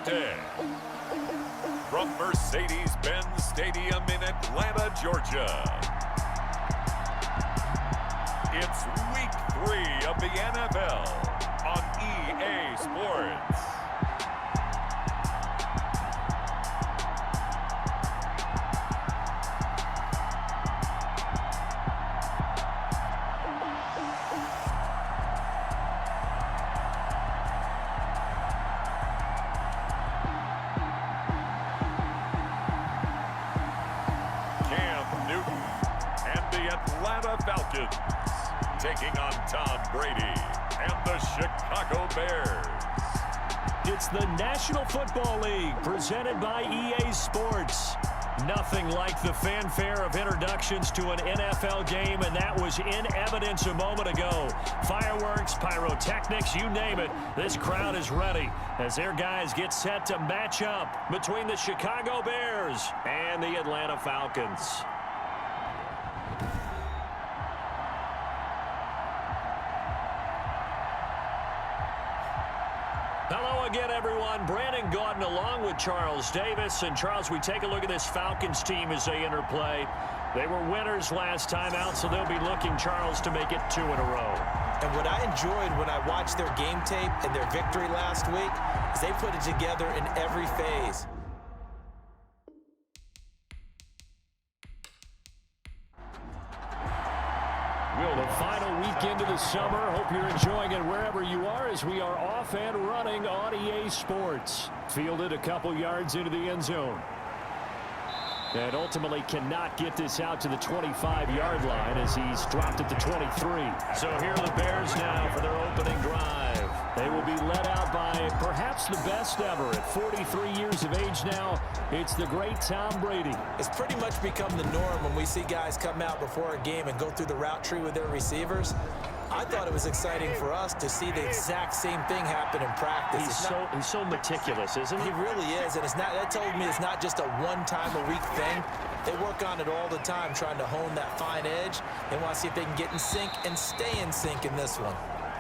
today. From Mercedes-Benz Stadium in Atlanta, Georgia, it's Week 3 of the NFL on EA Sports. Atlanta Falcons taking on Tom Brady and the Chicago Bears. It's the National Football League presented by EA Sports. Nothing like the fanfare of introductions to an NFL game, and that was in evidence a moment ago. Fireworks, pyrotechnics, you name it. This crowd is ready as their guys get set to match up between the Chicago Bears and the Atlanta Falcons. Hello again, everyone. Brandon Gaudin along with Charles Davis. And, Charles, we take a look at this Falcons team as they interplay. They were winners last time out, so they'll be looking, Charles, to make it 2 in a row. And what I enjoyed when I watched their game tape and their victory last week is they put it together in every phase. The final weekend of the summer. Hope you're enjoying it wherever you are as we are off and running on EA Sports. Fielded a couple yards into the end zone. And ultimately cannot get this out to the 25-yard line as he's dropped at the 23. So here are the Bears now for their opening drive. They will be led out by perhaps the best ever at 43 years of age now. It's the great Tom Brady. It's pretty much become the norm when we see guys come out before a game and go through the route tree with their receivers. I thought it was exciting for us to see the exact same thing happen in practice. He's so meticulous, isn't he? He really is, and that told me it's not just a one-time-a-week thing. They work on it all the time, trying to hone that fine edge. They want to see if they can get in sync and stay in sync in this one.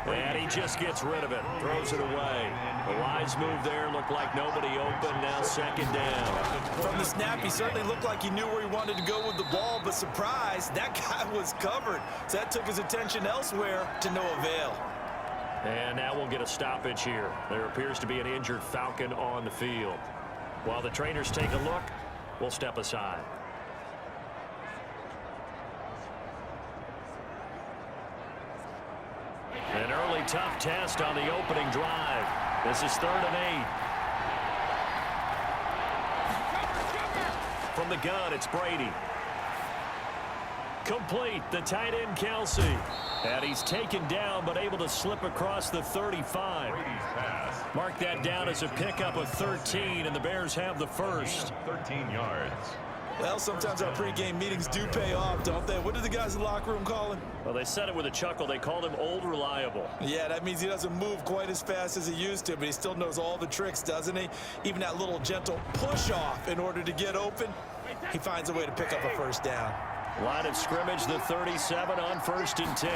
And he just gets rid of it, throws it away. The wise move there, looked like nobody open, now second down. From the snap, he certainly looked like he knew where he wanted to go with the ball, but surprise, that guy was covered. So that took his attention elsewhere to no avail. And now we'll get a stoppage here. There appears to be an injured Falcon on the field. While the trainers take a look, we'll step aside. An early tough test on the opening drive. This is 3rd and 8. From the gun, it's Brady. Complete, the tight end Kelsey. And he's taken down, but able to slip across the 35. Mark that down as a pickup of 13, and the Bears have the first. 13 yards. Well, sometimes our pregame meetings do pay off, don't they? What did the guys in the locker room call him? Well, they said it with a chuckle. They called him Old Reliable. Yeah, that means he doesn't move quite as fast as he used to, but he still knows all the tricks, doesn't he? Even that little gentle push-off in order to get open, he finds a way to pick up a first down. Line of scrimmage, the 37 on 1st and 10.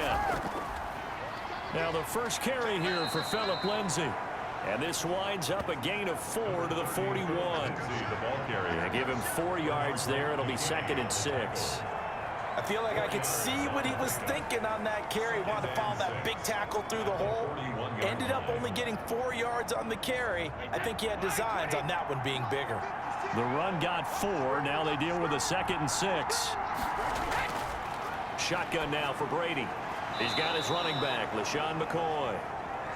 Now the first carry here for Phillip Lindsay. And this winds up a gain of 4 to the 41. They give him 4 yards there. It'll be 2nd and 6. I feel like I could see what he was thinking on that carry. He wanted to follow that big tackle through the hole. Ended up only getting 4 yards on the carry. I think he had designs on that one being bigger. The run got 4. Now they deal with a 2nd and 6. Shotgun now for Brady. He's got his running back, LaShawn McCoy.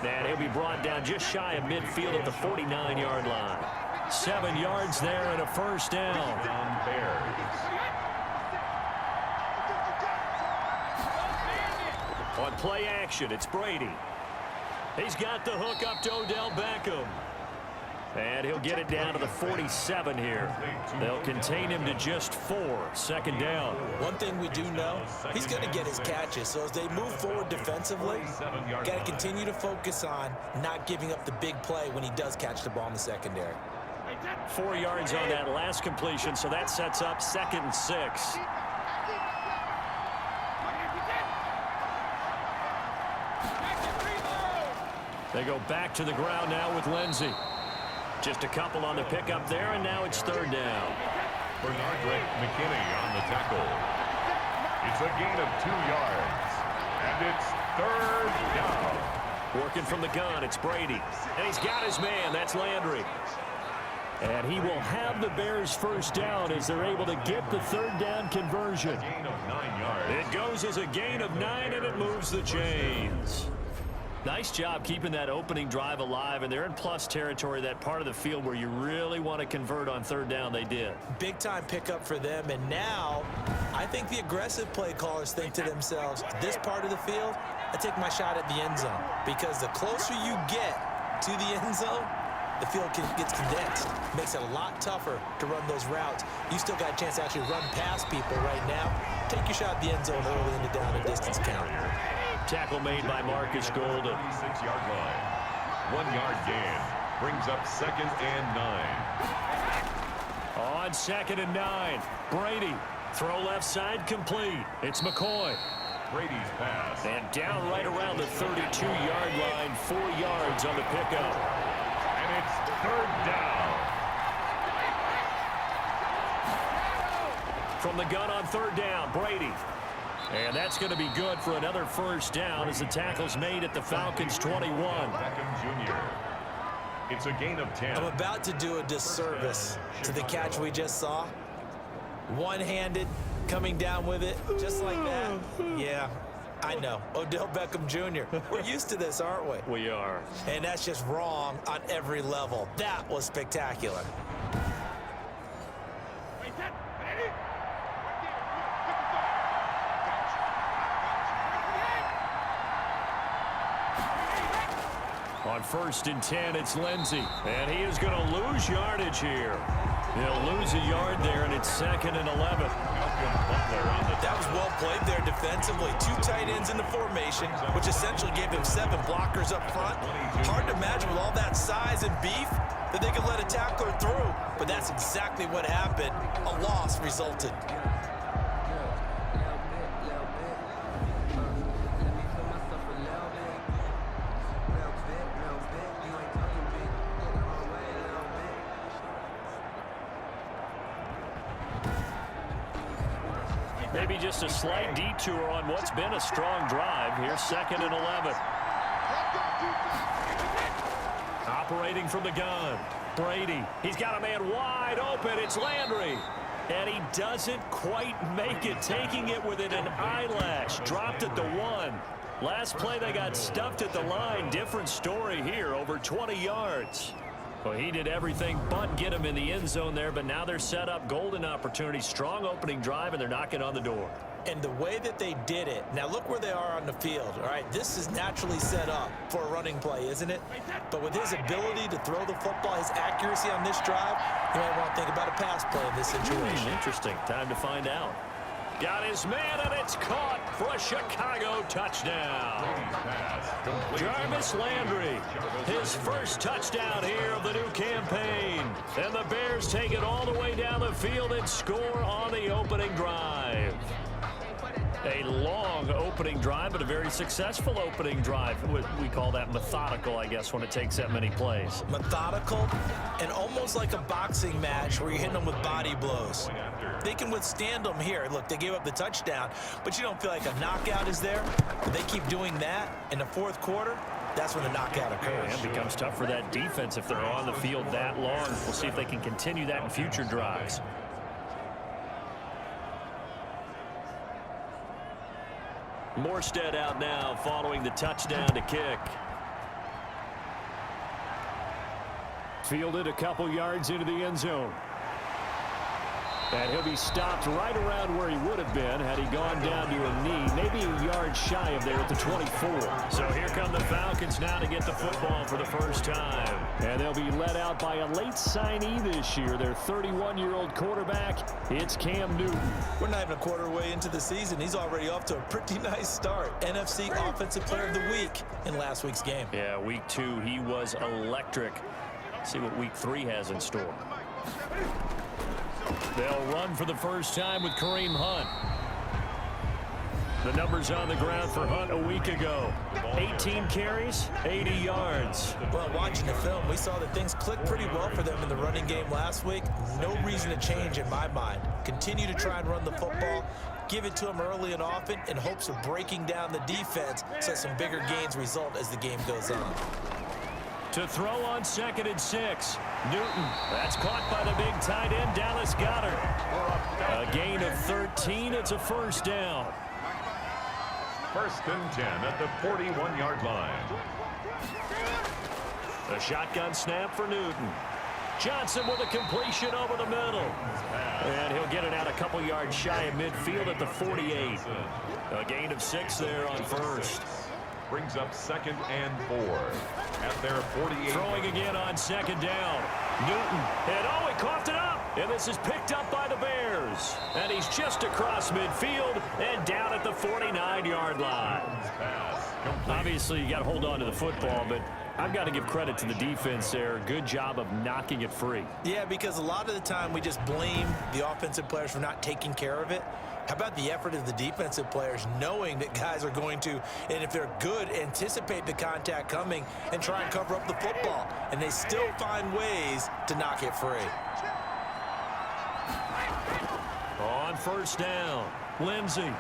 And he'll be brought down just shy of midfield at the 49-yard line. 7 yards there and a first down. On play action, it's Brady. He's got the hook up to Odell Beckham. And he'll get it down to the 47 here. They'll contain him to just 4. 2nd down. One thing we do know, he's going to get his catches. So as they move forward defensively, got to continue to focus on not giving up the big play when he does catch the ball in the secondary. 4 yards on that last completion, so that sets up 2nd and 6. They go back to the ground now with Lindsay. Just a couple on the pickup there, and now it's third down. Bernard McKinney on the tackle. It's a gain of 2 yards. And it's third down. Working from the gun, it's Brady. And he's got his man, that's Landry. And he will have the Bears first down as they're able to get the third down conversion. Gain of 9 yards. It goes as a gain of 9, and it moves the chains. Nice job keeping that opening drive alive, and they're in plus territory, that part of the field where you really want to convert on third down. They did. Big time pickup for them, and now I think the aggressive play callers think to themselves, this part of the field, I take my shot at the end zone, because the closer you get to the end zone, the field gets condensed. Makes it a lot tougher to run those routes. You still got a chance to actually run past people right now. Take your shot at the end zone early in the down and distance count. Tackle made by Marcus Golden. 36-yard line. 1 yard gain. Brings up 2nd and 9. On 2nd and 9. Brady. Throw left side complete. It's McCoy. Brady's pass. And down right around the 32-yard line. 4 yards on the pickup. And it's third down. From the gun on third down, Brady. And that's going to be good for another first down as the tackle's made at the Falcons' 21. Beckham Jr. It's a gain of 10. I'm about to do a disservice to the catch we just saw. One-handed, coming down with it, just like that. Yeah, I know. Odell Beckham Jr. We're used to this, aren't we? We are. And that's just wrong on every level. That was spectacular. On 1st and 10, it's Lindsey. And he is going to lose yardage here. He'll lose a yard there, and it's 2nd and 11. That was well played there defensively. 2 tight ends in the formation, which essentially gave him 7 blockers up front. Hard to imagine with all that size and beef that they could let a tackler through. But that's exactly what happened. A loss resulted. Maybe just a slight detour on what's been a strong drive. Here's 2nd and 11. Operating from the gun. Brady. He's got a man wide open. It's Landry. And he doesn't quite make it. Taking it within an eyelash. Dropped at the 1. Last play they got stuffed at the line. Different story here. Over 20 yards. Well, he did everything but get him in the end zone there, but now they're set up. Golden opportunity, strong opening drive, and they're knocking on the door. And the way that they did it, now look where they are on the field, all right? This is naturally set up for a running play, isn't it? But with his ability to throw the football, his accuracy on this drive, you might want to think about a pass play in this situation. Interesting. Time to find out. Got his man, and it's caught for a Chicago touchdown. Jarvis Landry, his first touchdown here of the new campaign. And the Bears take it all the way down the field and score on the opening drive. A long opening drive, but a very successful opening drive. We call that methodical, I guess, when it takes that many plays. Methodical and almost like a boxing match where you're hitting them with body blows. They can withstand them here. Look, they gave up the touchdown, but you don't feel like a knockout is there. But they keep doing that in the 4th quarter. That's when the knockout occurs. It becomes tough for that defense if they're on the field that long. We'll see if they can continue that in future drives. Morstead out now following the touchdown to kick. Fielded a couple yards into the end zone. And he'll be stopped right around where he would have been had he gone down to a knee, maybe a yard shy of there at the 24. So here come the Falcons now to get the football for the first time. And they'll be led out by a late signee this year, their 31-year-old quarterback. It's Cam Newton. We're not even a quarter way into the season. He's already off to a pretty nice start. NFC Offensive Player of the Week in last week's game. Yeah, week 2, he was electric. See what week 3 has in store. They'll run for the first time with Kareem Hunt. The numbers on the ground for Hunt a week ago. 18 carries, 80 yards. Well, watching the film, we saw that things clicked pretty well for them in the running game last week. No reason to change in my mind. Continue to try and run the football, give it to them early and often in hopes of breaking down the defense so some bigger gains result as the game goes on. To throw on 2nd and 6. Newton. That's caught by the big tight end, Dallas Goedert. A gain of 13. It's a first down. 1st and 10 at the 41-yard line. A shotgun snap for Newton. Johnson with a completion over the middle. And he'll get it out a couple yards shy of midfield at the 48. A gain of 6 there on first. Brings up 2nd and 4 at their 48. Throwing again on 2nd down. Newton. And oh, he coughed it up. And this is picked up by the Bears. And he's just across midfield and down at the 49-yard line. Obviously, you got to hold on to the football, but I've got to give credit to the defense there. Good job of knocking it free. Yeah, because a lot of the time we just blame the offensive players for not taking care of it. How about the effort of the defensive players knowing that guys are going to, and if they're good, anticipate the contact coming and try and cover up the football. And they still find ways to knock it free. On 1st down, Lindsey.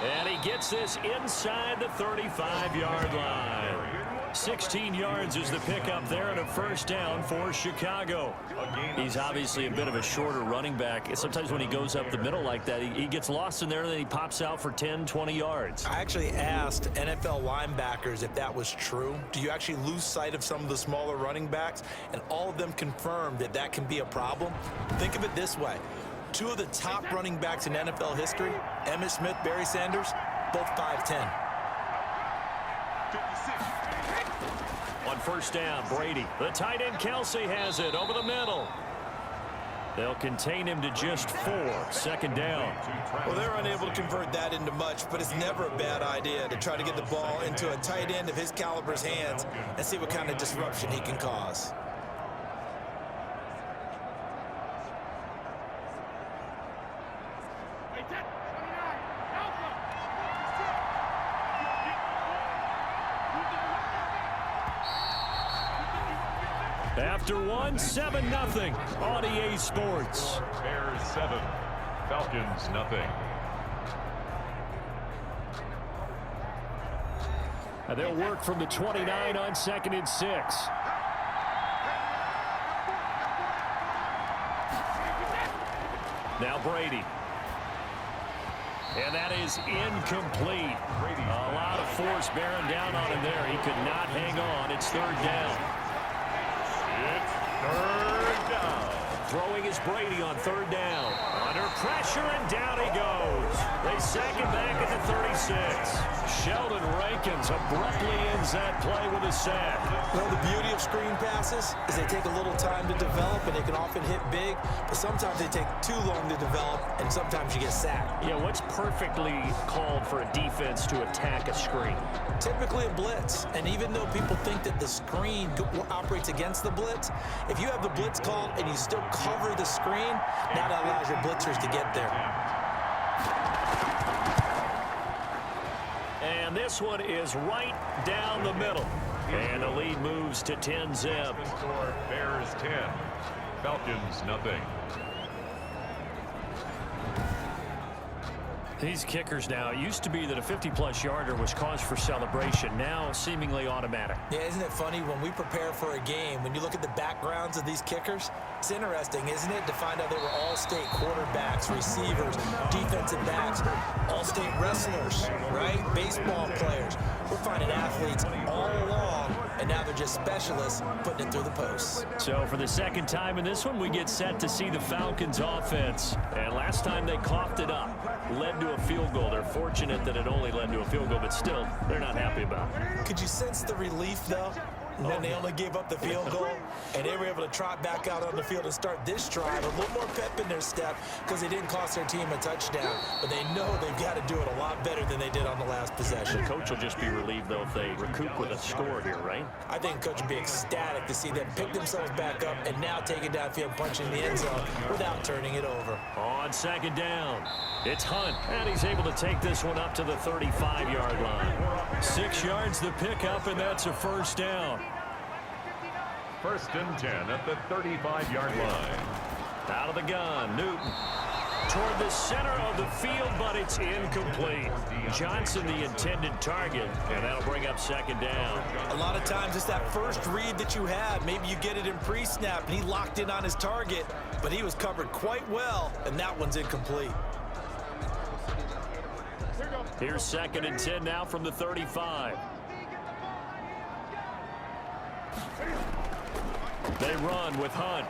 And he gets this inside the 35-yard line. 16 yards is the pickup there and a first down for Chicago. He's obviously a bit of a shorter running back. Sometimes when he goes up the middle like that, he gets lost in there and then he pops out for 10, 20 yards. I actually asked NFL linebackers if that was true. Do you actually lose sight of some of the smaller running backs? And all of them confirmed that that can be a problem. Think of it this way. 2 of the top running backs in NFL history, Emmitt Smith, Barry Sanders, both 5'10". On 1st down, Brady. The tight end, Kelsey, has it over the middle. They'll contain him to just 4. 2nd down. Well, they're unable to convert that into much, but it's never a bad idea to try to get the ball into a tight end of his caliber's hands and see what kind of disruption he can cause. After 1, 7-0 on EA Sports. Bears 7, Falcons nothing. And they'll work from the 29 on 2nd and 6. Now Brady. And that is incomplete. A lot of force bearing down on him there. He could not hang on. It's 3rd down. It's 3rd down. Throwing is Brady on 3rd down. Under pressure, and down he goes. They sack him back at the 36. Sheldon Rankins abruptly ends that play with a sack. Well, the beauty of screen passes is they take a little time to develop, and they can often hit big, but sometimes they take too long to develop, and sometimes you get sacked. Yeah, what's perfectly called for a defense to attack a screen? Typically a blitz, and even though people think that the screen operates against the blitz, if you have the blitz called and you still cover the screen, now that allows your blitzers to get there. And this one is right down the middle. And the lead moves to 10-zip. Score Bears 10, Falcons nothing. These kickers now, it used to be that a 50-plus yarder was cause for celebration. Now seemingly automatic. Yeah, isn't it funny when we prepare for a game, when you look at the backgrounds of these kickers, it's interesting, isn't it, to find out they were all-state quarterbacks, receivers, defensive backs, all-state wrestlers, right? Baseball players. We're finding athletes all along, and now they're just specialists putting it through the posts. So for the 2nd time in this one, we get set to see the Falcons offense. And last time they coughed it up, led to a field goal. They're fortunate that it only led to a field goal, but still, they're not happy about it. Could you sense the relief, though? And then they only gave up the field goal, and they were able to trot back out on the field and start this drive. A little more pep in their step because they didn't cost their team a touchdown. But they know they've got to do it a lot better than they did on the last possession. The coach will just be relieved, though, if they recoup with a score here, right? I think the coach would be ecstatic to see them pick themselves back up and now take it downfield, punching the end zone without turning it over. On second down, it's Hunt, and he's able to take this one up to the 35-yard line. 6 yards the pickup, and that's a first down. 1st and 10 at the 35-yard line. Out of the gun, Newton. Toward the center of the field, but it's incomplete. Johnson the intended target, and that'll bring up second down. A lot of times it's that first read that you have. Maybe you get it in pre-snap, and he locked in on his target, but he was covered quite well, and that one's incomplete. Here's 2nd and 10 now from the 35. They run with Hunt.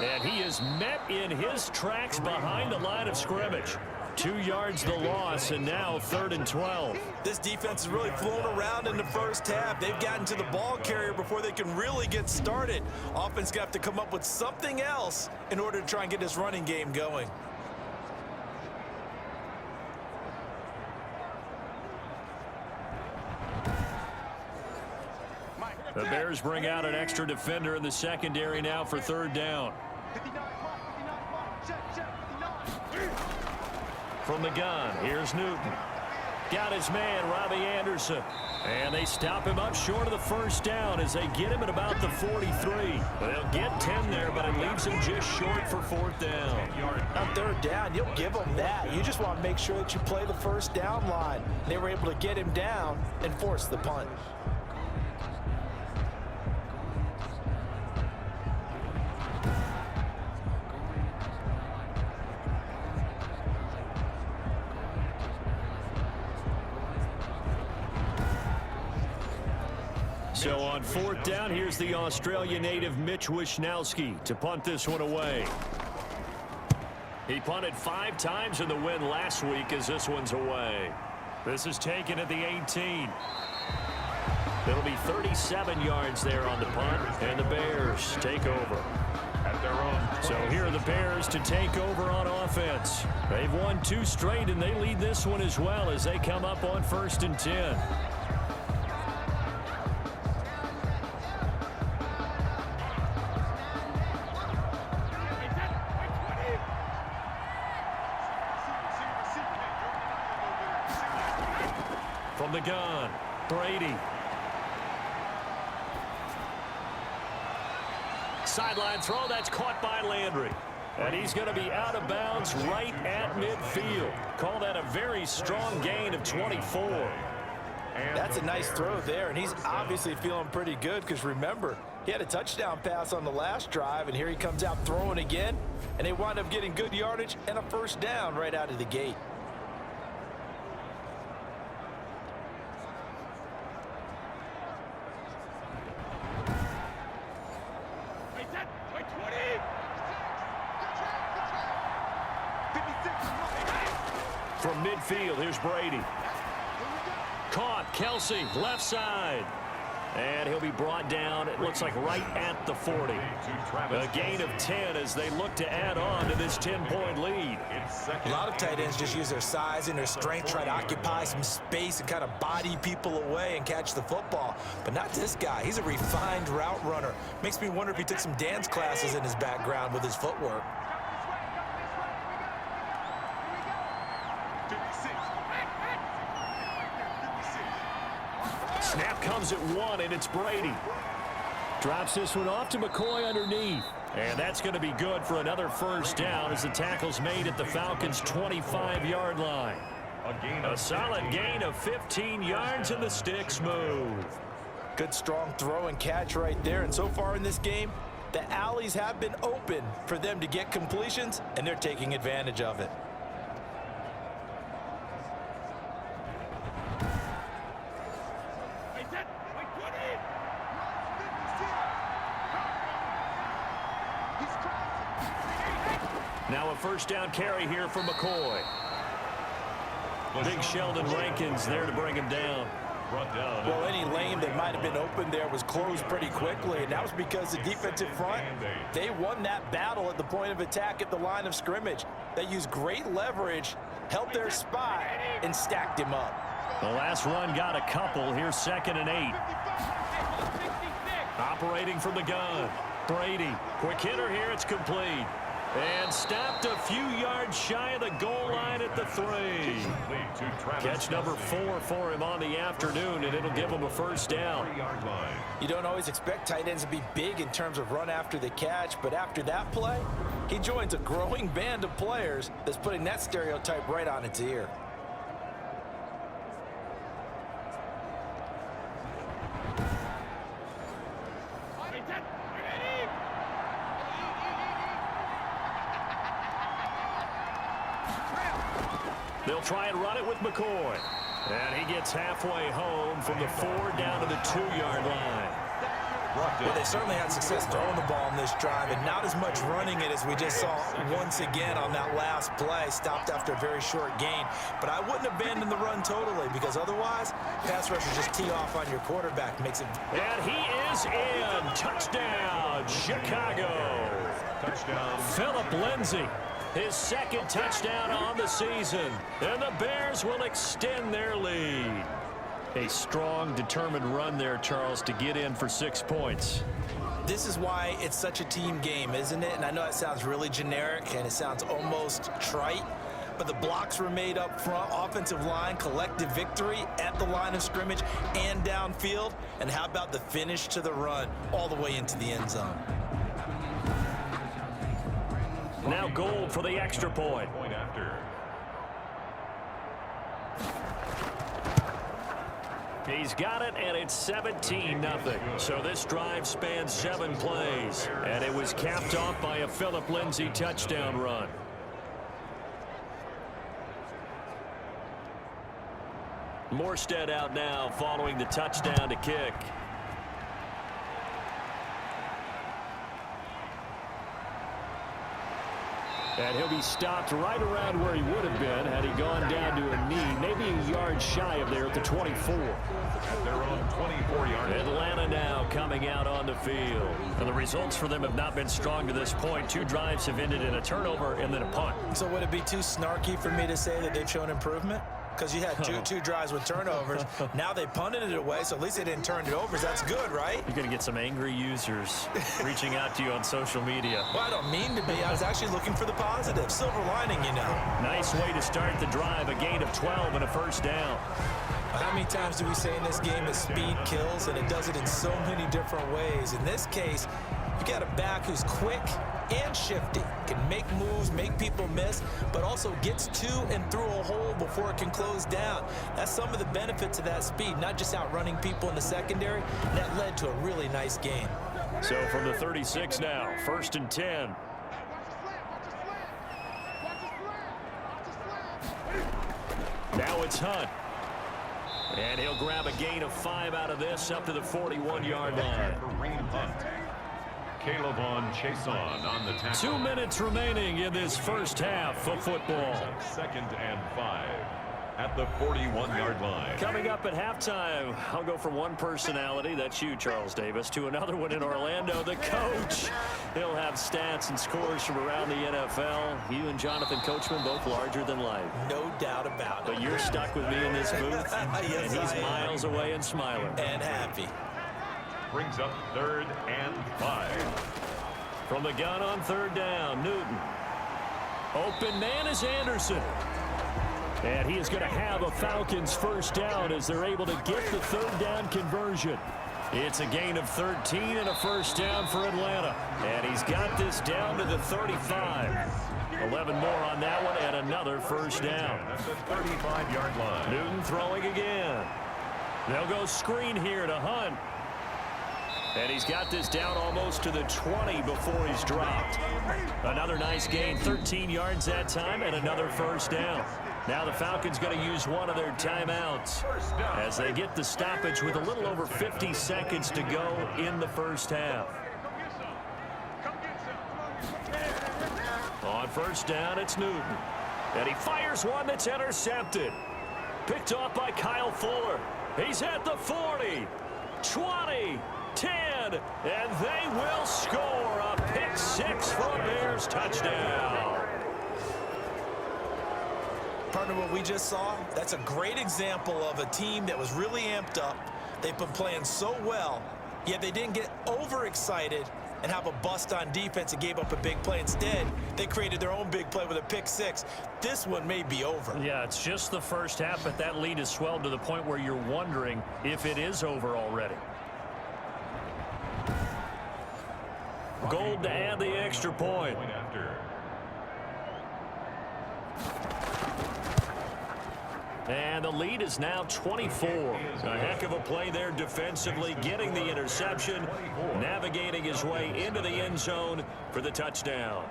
And he is met in his tracks behind the line of scrimmage. 2 yards the loss, and now 3rd and 12. This defense has really flown around in the first half. They've gotten to the ball carrier before they can really get started. Offense got to come up with something else in order to try and get this running game going. The Bears bring out an extra defender in the secondary now for 3rd down. From the gun, here's Newton. Got his man, Robbie Anderson. And they stop him up short of the first down as they get him at about the 43. They'll get 10 there, but it leaves him just short for 4th down. On 3rd down, you'll give them that. You just want to make sure that you play the first down line. They were able to get him down and force the punt. So on 4th down, here's the Australia native Mitch Wishnowsky to punt this one away. He punted 5 times in the win last week as this one's away. This is taken at the 18. It'll be 37 yards there on the punt, and the Bears take over. At their own. So here are the Bears to take over on offense. They've won 2 straight, and they lead this one as well as they come up on 1st and 10. From the gun, Brady. Sideline throw, that's caught by Landry. And he's going to be out of bounds right at midfield. Call that a very strong gain of 24. That's a nice throw there, and he's obviously feeling pretty good because remember, he had a touchdown pass on the last drive, and here he comes out throwing again, and they wind up getting good yardage and a first down right out of the gate. From midfield, here's Brady. Caught, Kelsey, left side. And he'll be brought down, it looks like right at the 40. A gain of 10 as they look to add on to this 10-point lead. A lot of tight ends just use their size and their strength, try to occupy some space and kind of body people away and catch the football. But not this guy. He's a refined route runner. Makes me wonder if he took some dance classes in his background with his footwork. Snap comes at 1, and it's Brady. Drops this one off to McCoy underneath. And that's going to be good for another first down as the tackle's made at the Falcons' 25-yard line. A solid gain of 15 yards, and the sticks move. Good strong throw and catch right there. And so far in this game, the alleys have been open for them to get completions, and they're taking advantage of it. Now a first down carry here for McCoy. Big Sheldon Rankins there to bring him down. brought down. Well, any lane that might have been open there was closed pretty quickly, and that was because the defensive front, they won that battle at the point of attack at the line of scrimmage. They used great leverage, held their spot, and stacked him up. The last run got a couple. Here's 2nd and 8. Operating from the gun. Brady. Quick hitter here. It's complete. And stopped a few yards shy of the goal line at the 3. Catch number 4 for him on the afternoon, and it'll give him a first down. You don't always expect tight ends to be big in terms of run after the catch, but after that play, he joins a growing band of players that's putting that stereotype right on its ear. They'll try and run it with McCoy. And he gets halfway home from the 4 down to the 2-yard line. Well, they certainly had success throwing the ball on this drive, and not as much running it as we just saw once again on that last play. Stopped after a very short gain. But I wouldn't abandon the run totally, because otherwise, pass rushers just tee off on your quarterback. Makes it. And he is in. Touchdown, Chicago. Touchdown. Philip Lindsay. His 2nd touchdown on the season. And the Bears will extend their lead. A strong, determined run there, Charles, to get in for 6 points. This is why it's such a team game, isn't it? And I know it sounds really generic and it sounds almost trite, but the blocks were made up front, offensive line, collective victory at the line of scrimmage and downfield. And how about the finish to the run all the way into the end zone? Now Gold for the extra point. Point after. He's got it, and it's 17-0. So this drive spans 7 plays, and it was capped off by a Philip Lindsay touchdown run. Morstead out now following the touchdown to kick. And he'll be stopped right around where he would have been had he gone down to a knee, maybe a yard shy of there at the 24. At their own 24-yard. Atlanta now coming out on the field. And the results for them have not been strong to this point. 2 drives have ended in a turnover and then a punt. So would it be too snarky for me to say that they've shown improvement? Because you had two drives with turnovers. Now they punted it away, so at least they didn't turn it over. That's good, right? You're going to get some angry users reaching out to you on social media. Well, I don't mean to be. I was actually looking for the positive. Silver lining, you know. Nice way to start the drive. A gain of 12 and a first down. How many times do we say in this game that speed kills, and it does it in so many different ways? In this case, you got a back who's quick and shifty, can make moves, make people miss, but also gets to and through a hole before it can close down. That's some of the benefits of that speed, not just outrunning people in the secondary. That led to a really nice game. So from the 36 now, 1st and 10. Now it's Hunt. And he'll grab a gain of 5 out of this up to the 41-yard line. Caleb on Chason on the tackle. 2 minutes remaining in this first half of football. 2nd and 5 at the 41-yard line. Coming up at halftime, I'll go from one personality, that's you, Charles Davis, to another one in Orlando, the coach. He'll have stats and scores from around the NFL. You and Jonathan Coachman, both larger than life. No doubt about it. But you're stuck with me in this booth, yes, and he's miles away and smiling. And happy. Brings up 3rd and 5. From the gun on 3rd down, Newton. Open man is Anderson. And he is going to have a Falcons first down as they're able to get the 3rd down conversion. It's a gain of 13 and a first down for Atlanta. And he's got this down to the 35. 11 more on that one and another first down. That's the 35-yard line. Newton throwing again. They'll go screen here to Hunt. And he's got this down almost to the 20 before he's dropped. Another nice gain, 13 yards that time, and another first down. Now the Falcons going to use one of their timeouts as they get the stoppage with a little over 50 seconds to go in the first half. On first down, it's Newton. And he fires one that's intercepted. Picked off by Kyle Fuller. He's at the 40, 20, 10, and they will score a pick six for a Bears touchdown. Partner, what we just saw, that's a great example of a team that was really amped up. They've been playing so well, yet they didn't get overexcited and have a bust on defense and gave up a big play. Instead, they created their own big play with a pick six. This one may be over. Yeah, it's just the first half, but that lead has swelled to the point where you're wondering if it is over already. Gold to add the extra point. And the lead is now 24. A heck of a play there defensively, getting the interception, navigating his way into the end zone for the touchdown.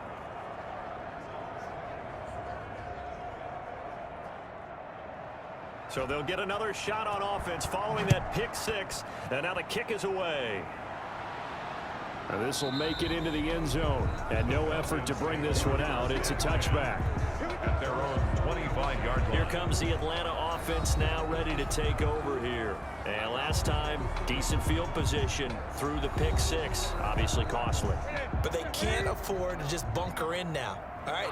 So they'll get another shot on offense following that pick six, and now the kick is away. And this will make it into the end zone, and no effort to bring this one out. It's a touchback. At their own 25-yard line. Here comes the Atlanta offense now ready to take over here. And last time, decent field position through the pick six. Obviously costly. But they can't afford to just bunker in now. All right,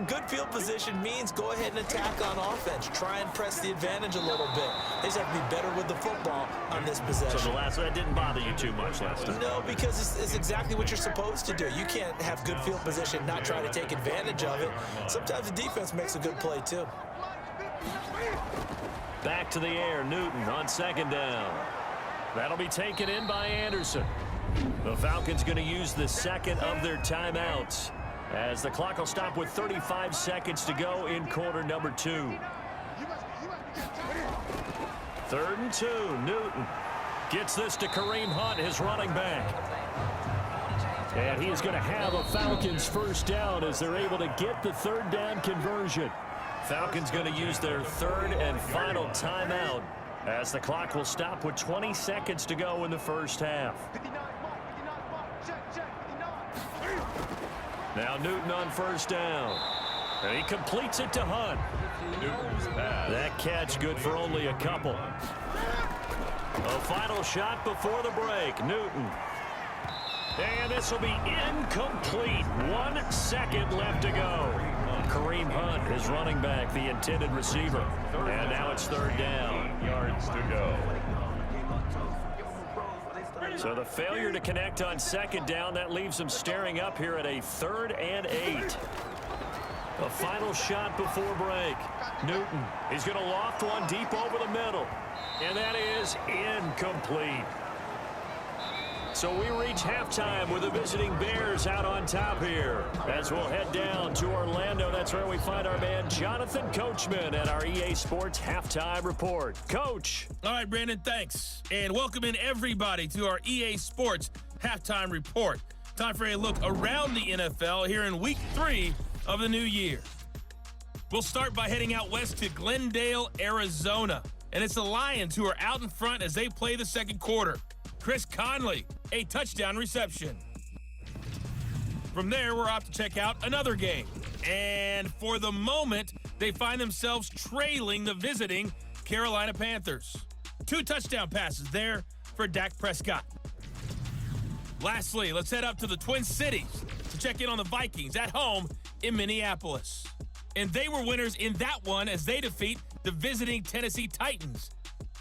good field position means go ahead and attack on offense. Try and press the advantage a little bit. They just have to be better with the football on this possession. So the last one didn't bother you too much last time? No, because it's exactly what you're supposed to do. You can't have good field position, not try to take advantage of it. Sometimes the defense makes a good play, too. Back to the air, Newton on second down. That'll be taken in by Anderson. The Falcons going to use the second of their timeouts, as the clock will stop with 35 seconds to go in quarter number 2. 3rd and 2. Newton gets this to Kareem Hunt, his running back. And he is going to have a Falcons first down as they're able to get the third down conversion. Falcons going to use their third and final timeout as the clock will stop with 20 seconds to go in the first half. Now Newton on first down. And he completes it to Hunt. That catch good for only a couple. A final shot before the break. Newton. And this will be incomplete. 1 second left to go. Kareem Hunt, his running back, the intended receiver. And now it's third down. Yards to go. So the failure to connect on second down, that leaves them staring up here at a 3rd and 8. A final shot before break. Newton, he's going to loft one deep over the middle. And that is incomplete. So we reach halftime with the visiting Bears out on top here. As we'll head down to Orlando, that's where we find our man Jonathan Coachman at our EA Sports Halftime Report. Coach. All right, Brandon, thanks. And welcome in everybody to our EA Sports Halftime Report. Time for a look around the NFL here in Week 3 of the new year. We'll start by heading out west to Glendale, Arizona. And it's the Lions who are out in front as they play the second quarter. Chris Conley, a touchdown reception. From there, we're off to check out another game. And for the moment, they find themselves trailing the visiting Carolina Panthers. 2 touchdown passes there for Dak Prescott. Lastly, let's head up to the Twin Cities to check in on the Vikings at home in Minneapolis. And they were winners in that one as they defeat the visiting Tennessee Titans.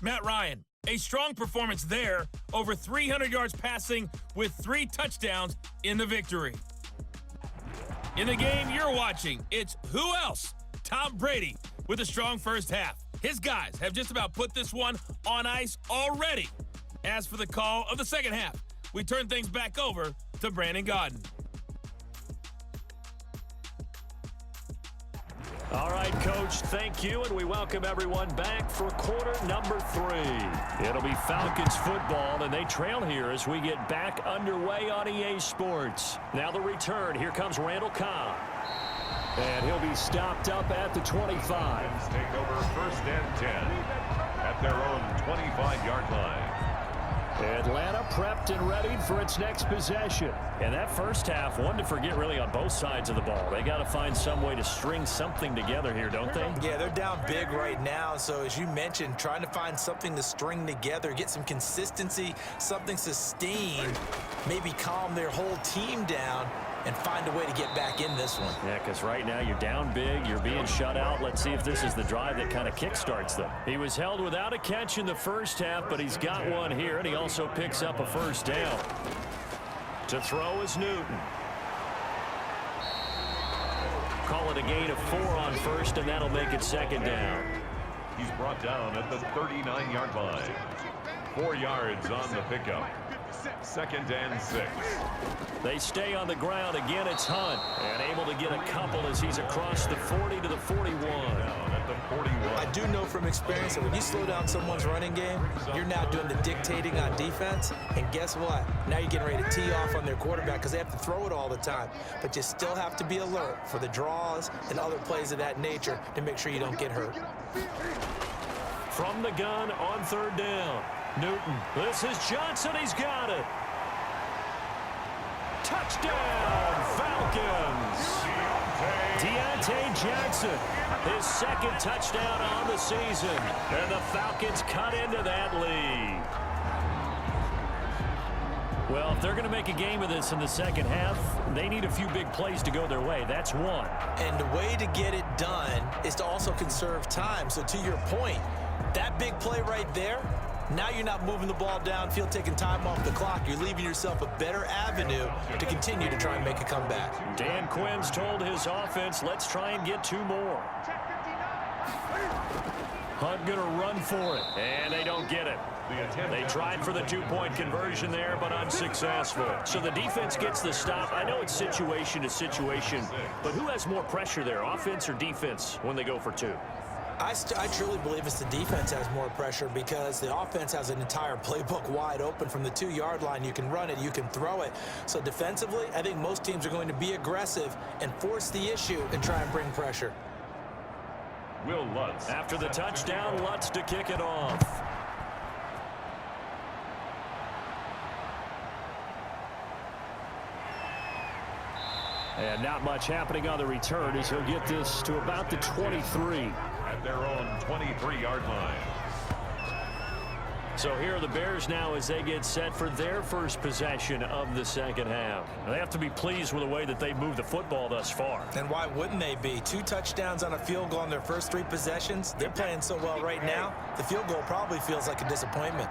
Matt Ryan, a strong performance there, over 300 yards passing with 3 touchdowns in the victory. In the game you're watching, it's who else? Tom Brady with a strong first half. His guys have just about put this one on ice already. As for the call of the second half, we turn things back over to Brandon Gaudin. All right, Coach, thank you, and we welcome everyone back for quarter number 3. It'll be Falcons football, and they trail here as we get back underway on EA Sports. Now the return. Here comes Randall Cobb. And he'll be stopped up at the 25. Take over 1st and 10 at their own 25-yard line. Atlanta prepped and ready for its next possession. And that first half, one to forget really on both sides of the ball. They got to find some way to string something together here, don't they? Yeah, they're down big right now. So as you mentioned, trying to find something to string together, get some consistency, something sustained, maybe calm their whole team down and find a way to get back in this one. Yeah, because right now you're down big, you're being shut out. Let's see if this is the drive that kind of kickstarts them. He was held without a catch in the first half, but he's got one here, and he also picks up a first down. To throw is Newton. Call it a gain of 4 on first, and that'll make it second down. He's brought down at the 39-yard line. 4 yards on the pickup. 2nd and 6. They stay on the ground. Again, it's Hunt. And able to get a couple as he's across the 40 to the 41. Down at the 41. I do know from experience that when you slow down someone's running game, you're now doing the dictating on defense. And guess what? Now you're getting ready to tee off on their quarterback because they have to throw it all the time. But you still have to be alert for the draws and other plays of that nature to make sure you don't get hurt. From the gun on 3rd down. Newton. This is Johnson. He's got it. Touchdown, Falcons. Deontay Johnson, his 2nd touchdown on the season. And the Falcons cut into that lead. Well, if they're going to make a game of this in the second half, they need a few big plays to go their way. That's one. And the way to get it done is to also conserve time. So to your point, that big play right there, now you're not moving the ball downfield, taking time off the clock. You're leaving yourself a better avenue to continue to try and make a comeback. Dan Quinn's told his offense, let's try and get 2 more. Hunt going to run for it, and they don't get it. They tried for the 2-point conversion there, but unsuccessful. So the defense gets the stop. I know it's situation to situation, but who has more pressure there, offense or defense, when they go for 2? I truly believe it's the defense has more pressure because the offense has an entire playbook wide open from the 2-yard line. You can run it, you can throw it. So defensively, I think most teams are going to be aggressive and force the issue and try and bring pressure. Will Lutz. After the touchdown, Lutz to kick it off. And not much happening on the return as he'll get this to about the 23. At their own 23-yard line. So here are the Bears now as they get set for their first possession of the second half. They have to be pleased with the way that they've moved the football thus far. And why wouldn't they be? 2 touchdowns on a field goal in their first 3 possessions. They're playing so well right now, the field goal probably feels like a disappointment.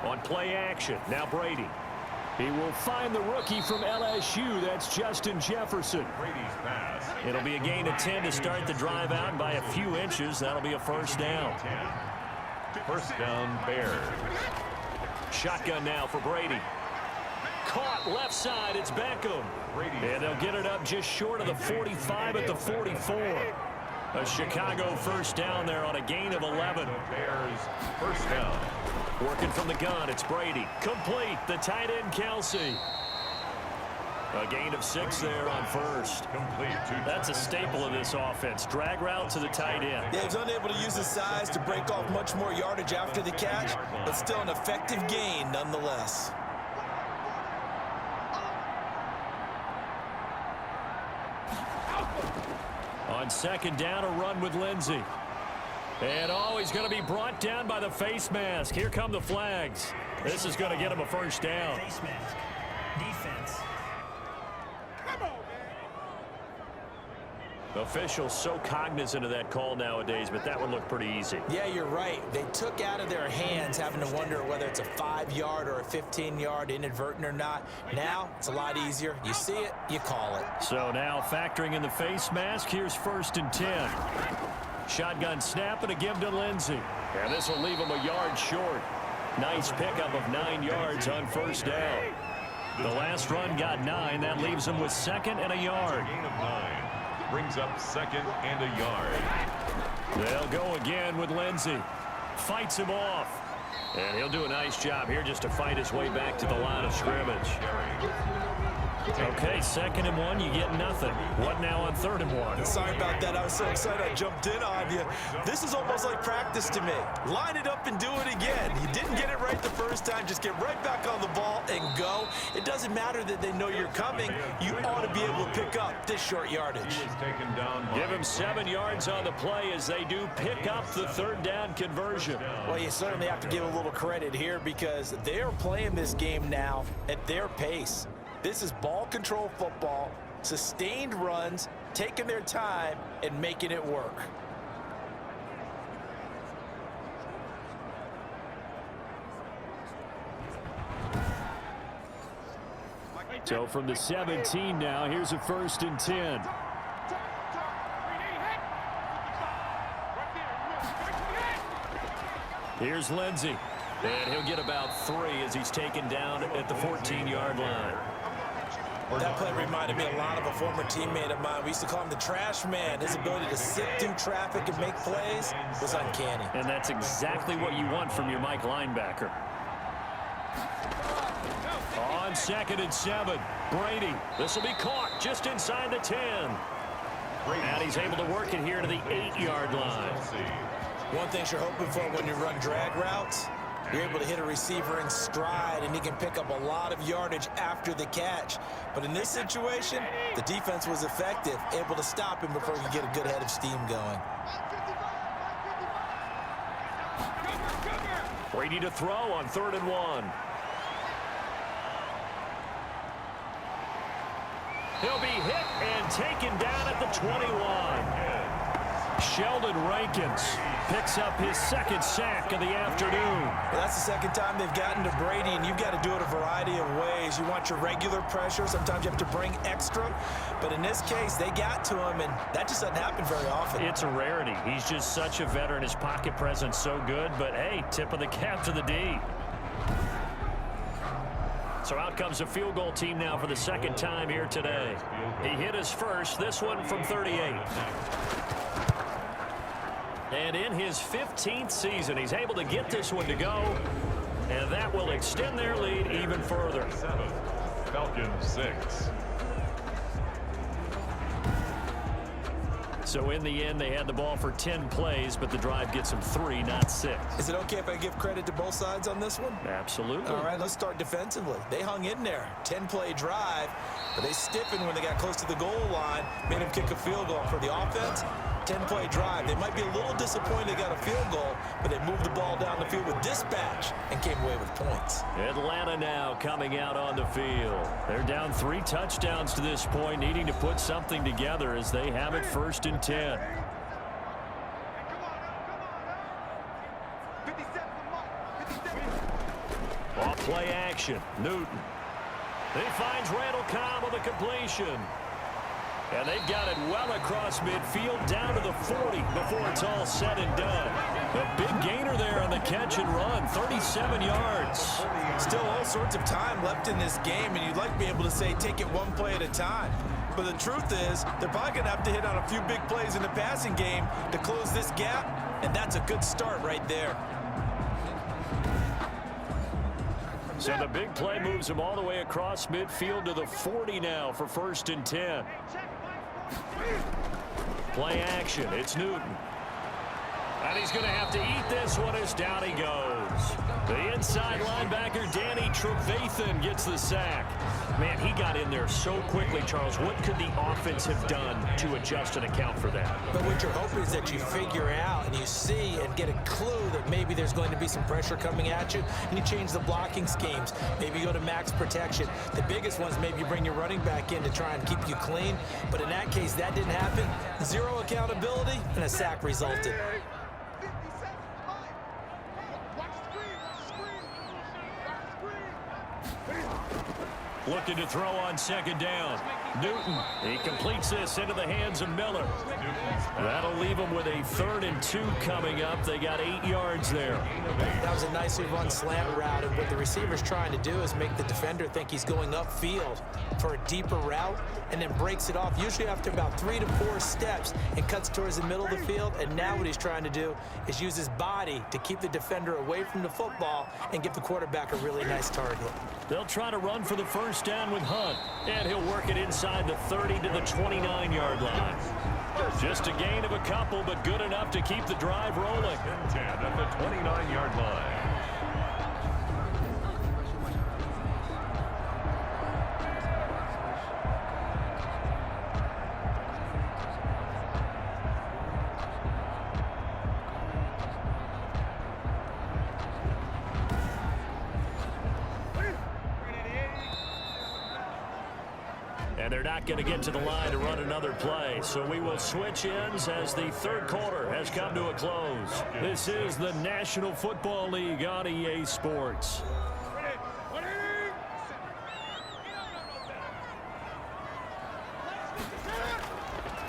On play action, now Brady. He will find the rookie from LSU. That's Justin Jefferson. Brady's pass. It'll be a gain of 10 to start the drive out by a few inches. That'll be a first down. 10. First down, Bears. Shotgun now for Brady. Caught left side. It's Beckham. And they'll get it up just short of the 45 at the 44. A Chicago first down there on a gain of 11. Bears first down. Working from the gun, it's Brady. Complete, the tight end, Kelsey. A gain of 6 there on first. Complete. That's a staple of this offense. Drag route to the tight end. Yeah, he's unable to use his size to break off much more yardage after the catch, but still an effective gain nonetheless. On second down, a run with Lindsey. And he's going to be brought down by the face mask. Here come the flags. This is going to get him a first down. Face mask. Defense. Officials so cognizant of that call nowadays, but that one looked pretty easy. Yeah, you're right. They took out of their hands having to wonder whether it's a 5-yard or a 15-yard inadvertent or not. Now, it's a lot easier. You see it, you call it. So now factoring in the face mask, here's 1st and 10. Shotgun snap and a give to Lindsey. And this will leave him a yard short. Nice pickup of 9 yards on first down. The last run got 9. That leaves him with 2nd and a yard. Gain of 9. Brings up 2nd and a yard. They'll go again with Lindsey. Fights him off. And he'll do a nice job here just to fight his way back to the line of scrimmage. Okay, 2nd and 1, you get nothing. What now on 3rd and 1? Sorry about that. I was so excited I jumped in on you. This is almost like practice to me. Line it up and do it again. You didn't get it right the first time. Just get right back on the ball and go. It doesn't matter that they know you're coming. You ought to be able to pick up this short yardage. Give him 7 yards on the play as they do pick up the 3rd down conversion. Well, you certainly have to give a little credit here because they're playing this game now at their pace. This is ball control football, sustained runs, taking their time and making it work. So from the 17 now, here's a 1st and 10. Here's Lindsey. And he'll get about 3 as he's taken down at the 14-yard line. That play reminded me a lot of a former teammate of mine. We used to call him the trash man. His ability to sit through traffic and make plays was uncanny. And that's exactly what you want from your Mike linebacker. On 2nd and 7, Brady. This will be caught just inside the 10. And he's able to work it here to the 8-yard line. One thing you're hoping for when you run drag routes, you're able to hit a receiver in stride, and he can pick up a lot of yardage after the catch. But in this situation, the defense was effective, able to stop him before he could get a good head of steam going. Brady to throw on 3rd and 1. He'll be hit and taken down at the 21. Sheldon Rankins picks up his 2nd sack of the afternoon. Well, that's the 2nd time they've gotten to Brady, and you've got to do it a variety of ways. You want your regular pressure. Sometimes you have to bring extra. But in this case, they got to him, and that just doesn't happen very often. It's a rarity. He's just such a veteran. His pocket presence so good. But, hey, tip of the cap to the D. So out comes a field goal team now for the 2nd time here today. He hit his first, this one from 38. And in his 15th season, he's able to get this one to go. And that will extend their lead even further. Falcons 6. So in the end, they had the ball for 10 plays, but the drive gets them 3, not 6. Is it okay if I give credit to both sides on this one? Absolutely. All right, let's start defensively. They hung in there. 10-play drive, but they stiffened when they got close to the goal line, made them kick a field goal. For the offense, 10-play drive. They might be a little disappointed they got a field goal, but they moved the ball down the field with dispatch and came away with points. Atlanta now coming out on the field. They're down 3 touchdowns to this point, needing to put something together as they have it 1st and 10. Off play action. Newton. He finds Randall Cobb with a completion. And they've got it well across midfield down to the 40 before it's all said and done. A big gainer there on the catch and run, 37 yards. Still all sorts of time left in this game, and you'd like to be able to say take it one play at a time. But the truth is, they're probably going to have to hit on a few big plays in the passing game to close this gap, and that's a good start right there. So the big play moves him all the way across midfield to the 40 now for 1st and 10. Play action. It's Newton. And he's going to have to eat this one as down he goes. The inside linebacker, Danny Trevathan, gets the sack. Man, he got in there so quickly, Charles. What could the offense have done to adjust and account for that? But what you're hoping is that you figure out and you see and get a clue that maybe there's going to be some pressure coming at you, and you change the blocking schemes. Maybe you go to max protection. The biggest ones, maybe you bring your running back in to try and keep you clean. But in that case, that didn't happen. 0 accountability, and a sack resulted. Looking to throw on 2nd down. Newton, he completes this into the hands of Miller. That'll leave them with a 3rd and 2 coming up. They got 8 yards there. That was a nicely run slant route, and what the receiver's trying to do is make the defender think he's going upfield for a deeper route, and then breaks it off, usually after about 3 to 4 steps, and cuts towards the middle of the field. And now what he's trying to do is use his body to keep the defender away from the football and give the quarterback a really nice target. They'll try to run for the first down with Hunt, and he'll work it inside the 30 to the 29-yard line. Just a gain of a couple, but good enough to keep the drive rolling. 10 at the 29-yard line. And they're not going to get to the line to run another play. So we will switch ends as the 3rd quarter has come to a close. This is the National Football League on EA Sports.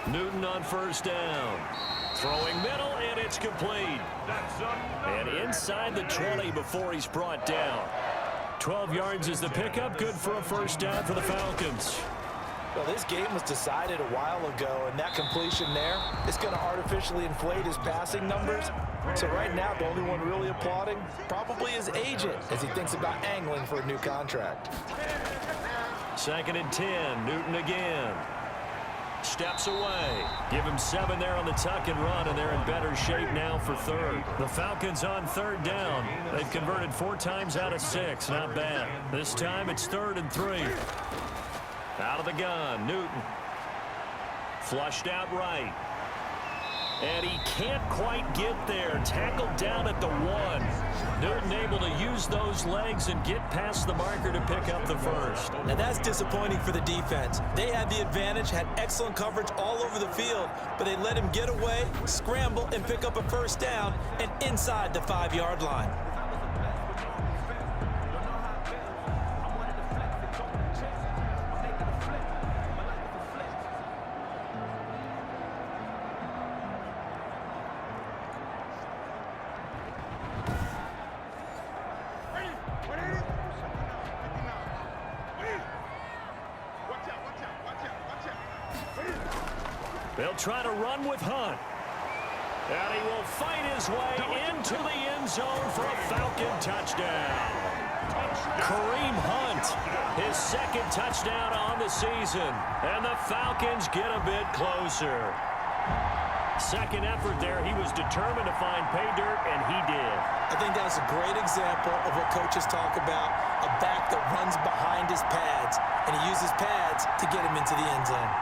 Newton on first down. Throwing middle, and it's complete. And inside the 20 before he's brought down. 12 yards is the pickup. Good for a first down for the Falcons. Well, this game was decided a while ago, and that completion there is going to artificially inflate his passing numbers. So right now, the only one really applauding probably his agent as he thinks about angling for a new contract. 2nd and 10. Newton again. Steps away. Give him 7 there on the tuck and run, and they're in better shape now for 3rd. The Falcons on 3rd down. They've converted 4 times out of 6. Not bad. This time it's 3rd and 3. Out of the gun, Newton. Flushed out right. And he can't quite get there. Tackled down at the 1. Newton able to use those legs and get past the marker to pick up the first. Now that's disappointing for the defense. They had the advantage, had excellent coverage all over the field, but they let him get away, scramble, and pick up a first down and inside the 5-yard line. They'll try to run with Hunt. And he will fight his way into the end zone for a Falcon touchdown. Kareem Hunt, his 2nd touchdown on the season. And the Falcons get a bit closer. 2nd effort there. He was determined to find pay dirt, and he did. I think that's a great example of what coaches talk about, a back that runs behind his pads, and he uses pads to get him into the end zone.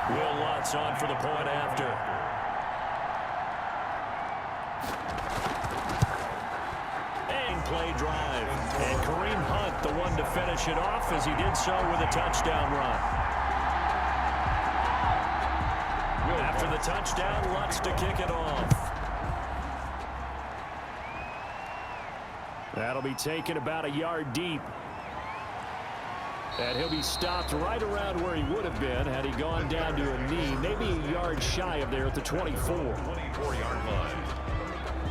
Will Lutz on for the point after. And play drive. And Kareem Hunt, the one to finish it off as he did so with a touchdown run. After the touchdown, Lutz to kick it off. That'll be taken about a yard deep. And he'll be stopped right around where he would have been had he gone down to a knee, maybe a yard shy of there at the 24. 24-yard line.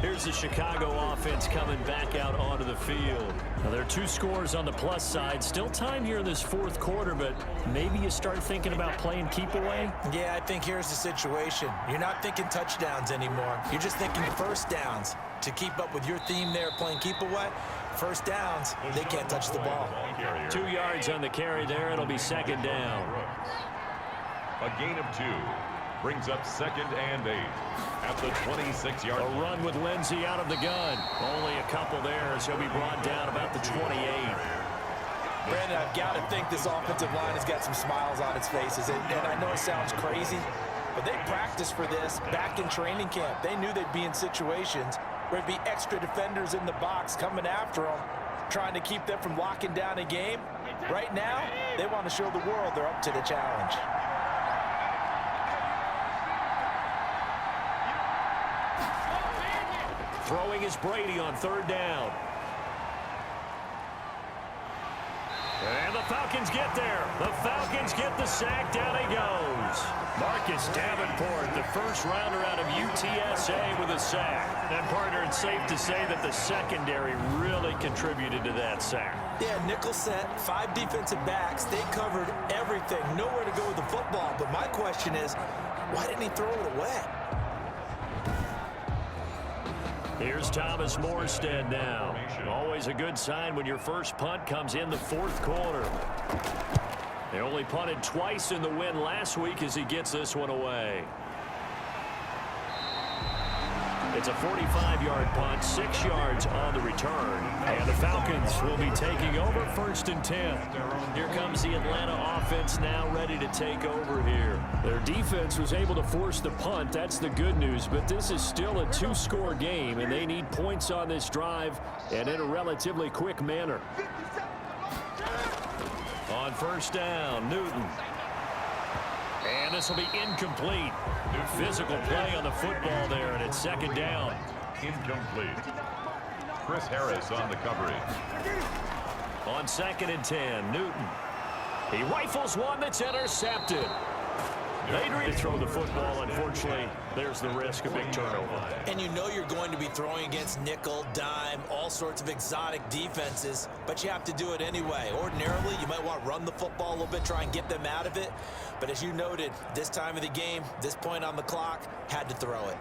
Here's the Chicago offense coming back out onto the field. Now, there are 2 scores on the plus side. Still time here in this 4th quarter, but maybe you start thinking about playing keep away? Yeah, I think here's the situation. You're not thinking touchdowns anymore. You're just thinking first downs. To keep up with your theme there, playing keep away, first downs, they can't touch the ball. 2 yards on the carry there. It'll be 2nd down. A gain of 2 brings up 2nd and 8 at the 26-yard line. A run with Lindsey out of the gun. Only a couple there, so he'll be brought down about the 28. Brandon, I've got to think this offensive line has got some smiles on its faces. And I know it sounds crazy, but they practiced for this back in training camp. They knew they'd be in situations where it'd be extra defenders in the box coming after them, trying to keep them from locking down a game. Right now, they want to show the world they're up to the challenge. Throwing is Brady on third down. And the Falcons get there. The Falcons get the sack. Down he goes. Marcus Davenport, the first rounder out of UTSA with a sack. And, partner, it's safe to say that the secondary really contributed to that sack. Yeah, nickel set, 5 defensive backs. They covered everything. Nowhere to go with the football. But my question is, why didn't he throw it away? Here's Thomas Morstead now. Always a good sign when your first punt comes in the fourth quarter. They only punted twice in the win last week as he gets this one away. It's a 45-yard punt, 6 yards on the return. And the Falcons will be taking over 1st and 10. Here comes the Atlanta offense now ready to take over here. Their defense was able to force the punt. That's the good news. But this is still a 2-score game, and they need points on this drive and in a relatively quick manner. On 1st down, Newton. And this will be incomplete. Physical play on the football there, and it's 2nd down. Incomplete. Chris Harris on the coverage. On 2nd and 10, Newton. He rifles one that's intercepted. They throw the football. Unfortunately, there's the risk of big turnover. And you know you're going to be throwing against nickel, dime, all sorts of exotic defenses, but you have to do it anyway. Ordinarily, you might want to run the football a little bit, try and get them out of it. But as you noted, this time of the game, this point on the clock, had to throw it.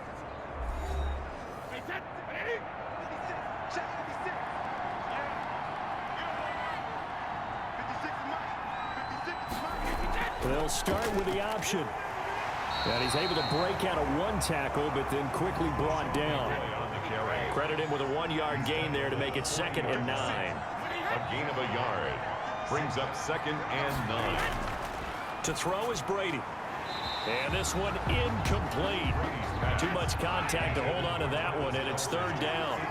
They'll start with the option. And he's able to break out of 1 tackle, but then quickly brought down. Credit him with a 1-yard gain there to make it 2nd and 9. A gain of a yard. Brings up 2nd and 9. To throw is Brady. And this one incomplete. Too much contact to hold on to that one, and it's 3rd down.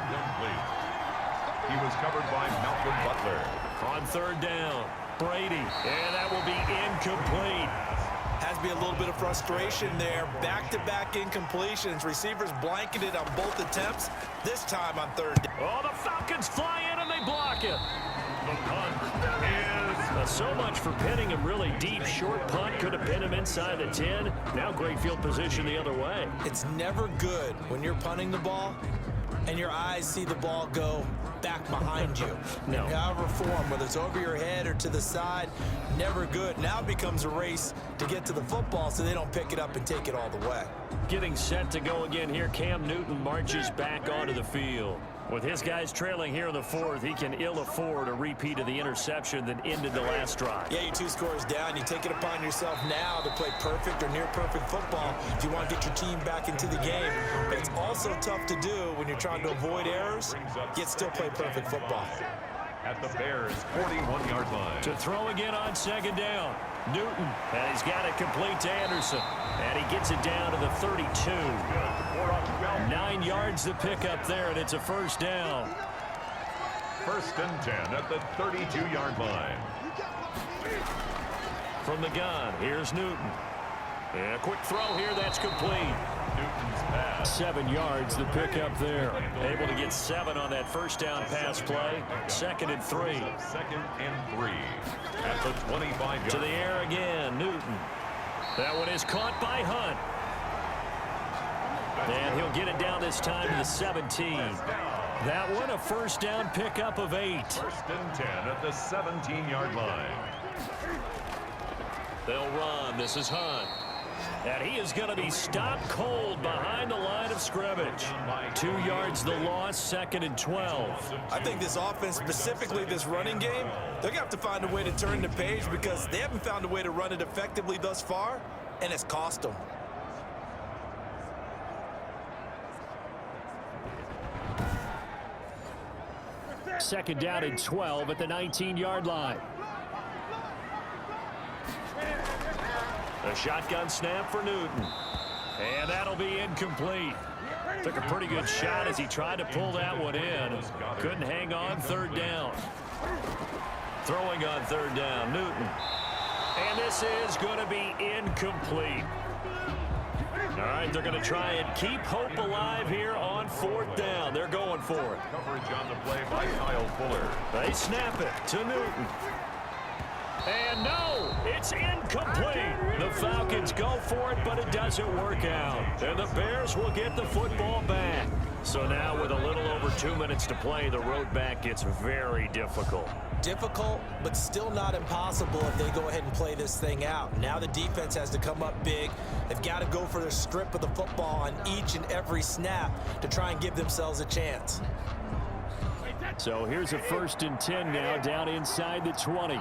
He was covered by Malcolm Butler. On 3rd down, Brady. And that will be incomplete. Has to be a little bit of frustration there. Back-to-back incompletions. Receivers blanketed on both attempts. This time on 3rd down. Oh, the Falcons fly in and they block it. The punt is... So much for pinning him really deep. Short punt could have pinned him inside the 10. Now great field position the other way. It's never good when you're punting the ball and your eyes see the ball go back behind you. No. However form, whether it's over your head or to the side, never good. Now it becomes a race to get to the football so they don't pick it up and take it all the way. Getting set to go again here, Cam Newton marches back onto the field. With his guys trailing here in the 4th, he can ill afford a repeat of the interception that ended the last drive. Yeah, you're 2 scores down. You take it upon yourself now to play perfect or near perfect football if you want to get your team back into the game. But it's also tough to do when you're trying to avoid errors, yet still play perfect football. At the Bears' 41-yard line. To throw again on 2nd down. Newton, and he's got it complete to Anderson. And he gets it down to the 32. 9 yards to pick up there, and it's a 1st down. 1st and 10 at the 32-yard line. From the gun, here's Newton. And a quick throw here, that's complete. Newton's pass. 7 yards to pick up there. Able to get 7 on that 1st down pass play. 2nd and 3. 2nd and 3 at the 25-yard. To the air again, Newton. That one is caught by Hunt. And he'll get it down this time to the 17. That one a 1st down pickup of 8. 1st and 10 at the 17-yard line. They'll run. This is Hunt. And he is going to be stopped cold behind the line of scrimmage. 2 yards the loss, 2nd and 12. I think this offense, specifically this running game, they're going to have to find a way to turn the page because they haven't found a way to run it effectively thus far, and it's cost them. Second down and 12 at the 19-yard line. A shotgun snap for Newton. And that'll be incomplete. Took a pretty good shot as he tried to pull that one in. Couldn't hang on. 3rd down. Throwing on 3rd down, Newton. And this is going to be incomplete. All right, they're going to try and keep hope alive here on 4th down. They're going for it. Coverage on the play by Kyle Fuller. They snap it to Newton. And no, it's incomplete. The Falcons go for it, but it doesn't work out. And the Bears will get the football back. So now with a little over 2 minutes to play, the road back gets very difficult. Difficult, but still not impossible if they go ahead and play this thing out. Now the defense has to come up big. They've got to go for their strip of the football on each and every snap to try and give themselves a chance. So here's a 1st and 10 now down inside the 20.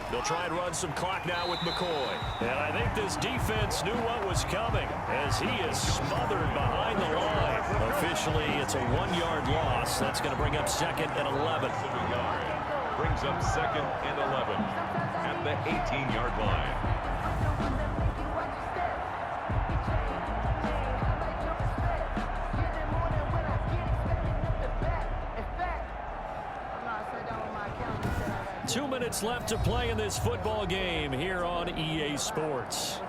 They'll try and run some clock now with McCoy. And I think this defense knew what was coming as he is smothered behind the line. Officially, it's a 1-yard loss. That's going to bring up 2nd and 11. Brings up 2nd and 11 at the 18-yard line. Minutes left to play in this football game here on EA Sports.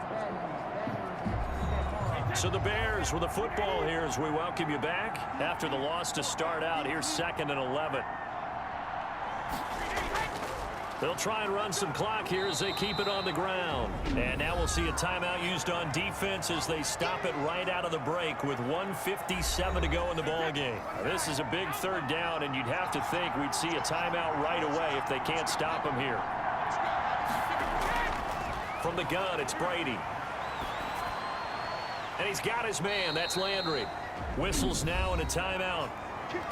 So the Bears with the football here as we welcome you back after the loss to start out. Here's 2nd and 11. They'll try and run some clock here as they keep it on the ground. And now we'll see a timeout used on defense as they stop it right out of the break with 1:57 to go in the ball game. This is a big 3rd down, and you'd have to think we'd see a timeout right away if they can't stop him here. From the gun, it's Brady. And he's got his man. That's Landry. Whistles now and a timeout.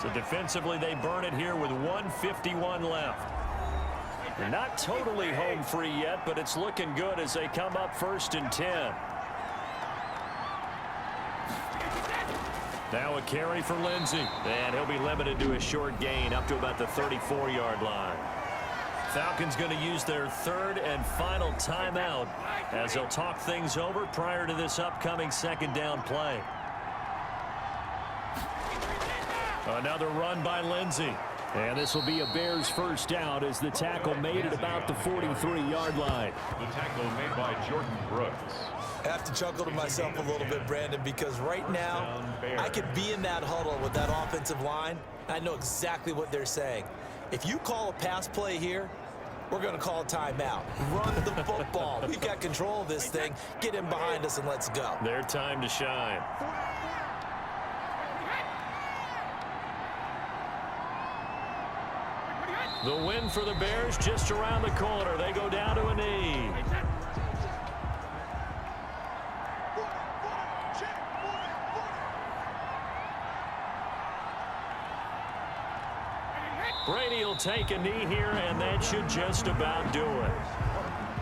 So defensively, they burn it here with 1:51 left. They're not totally home free yet, but it's looking good as they come up 1st and 10. Now a carry for Lindsey. And he'll be limited to a short gain up to about the 34-yard line. Falcons going to use their 3rd and final timeout as they'll talk things over prior to this upcoming 2nd down play. Another run by Lindsey. And this will be a Bears 1st down as the tackle made at about the 43-yard line. The tackle made by Jordan Brooks. I have to chuckle to myself a little bit, Brandon, because right now I could be in that huddle with that offensive line. I know exactly what they're saying. If you call a pass play here, we're going to call a timeout. Run the football. We've got control of this thing. Get in behind us and let's go. Their time to shine. The win for the Bears just around the corner. They go down to a knee. Brady will take a knee here, and that should just about do it.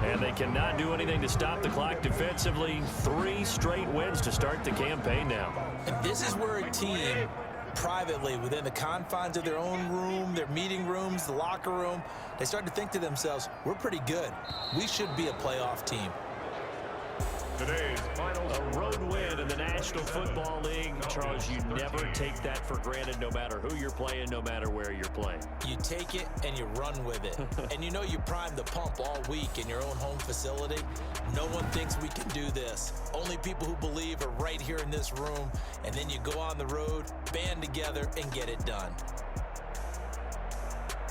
And they cannot do anything to stop the clock defensively. 3 straight wins to start the campaign now. And this is where a team privately within the confines of their own room, their meeting rooms, the locker room, they start to think to themselves, we're pretty good. We should be a playoff team. Today's final a road win in the National Football League. Charles, you never take that for granted no matter who you're playing, no matter where you're playing. You take it and you run with it. And you know you prime the pump all week in your own home facility. No one thinks we can do this. Only people who believe are right here in this room. And then you go on the road, band together, and get it done.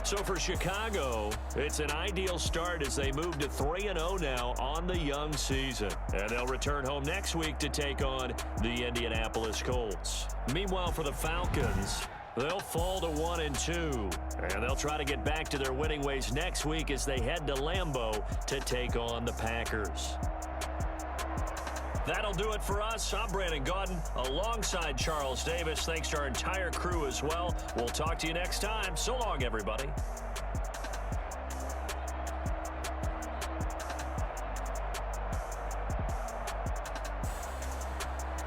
So for Chicago, it's an ideal start as they move to 3-0 now on the young season. And they'll return home next week to take on the Indianapolis Colts. Meanwhile, for the Falcons, they'll fall to 1-2. And they'll try to get back to their winning ways next week as they head to Lambeau to take on the Packers. That'll do it for us. I'm Brandon Gaudin alongside Charles Davis. Thanks to our entire crew as well. We'll talk to you next time. So long, everybody.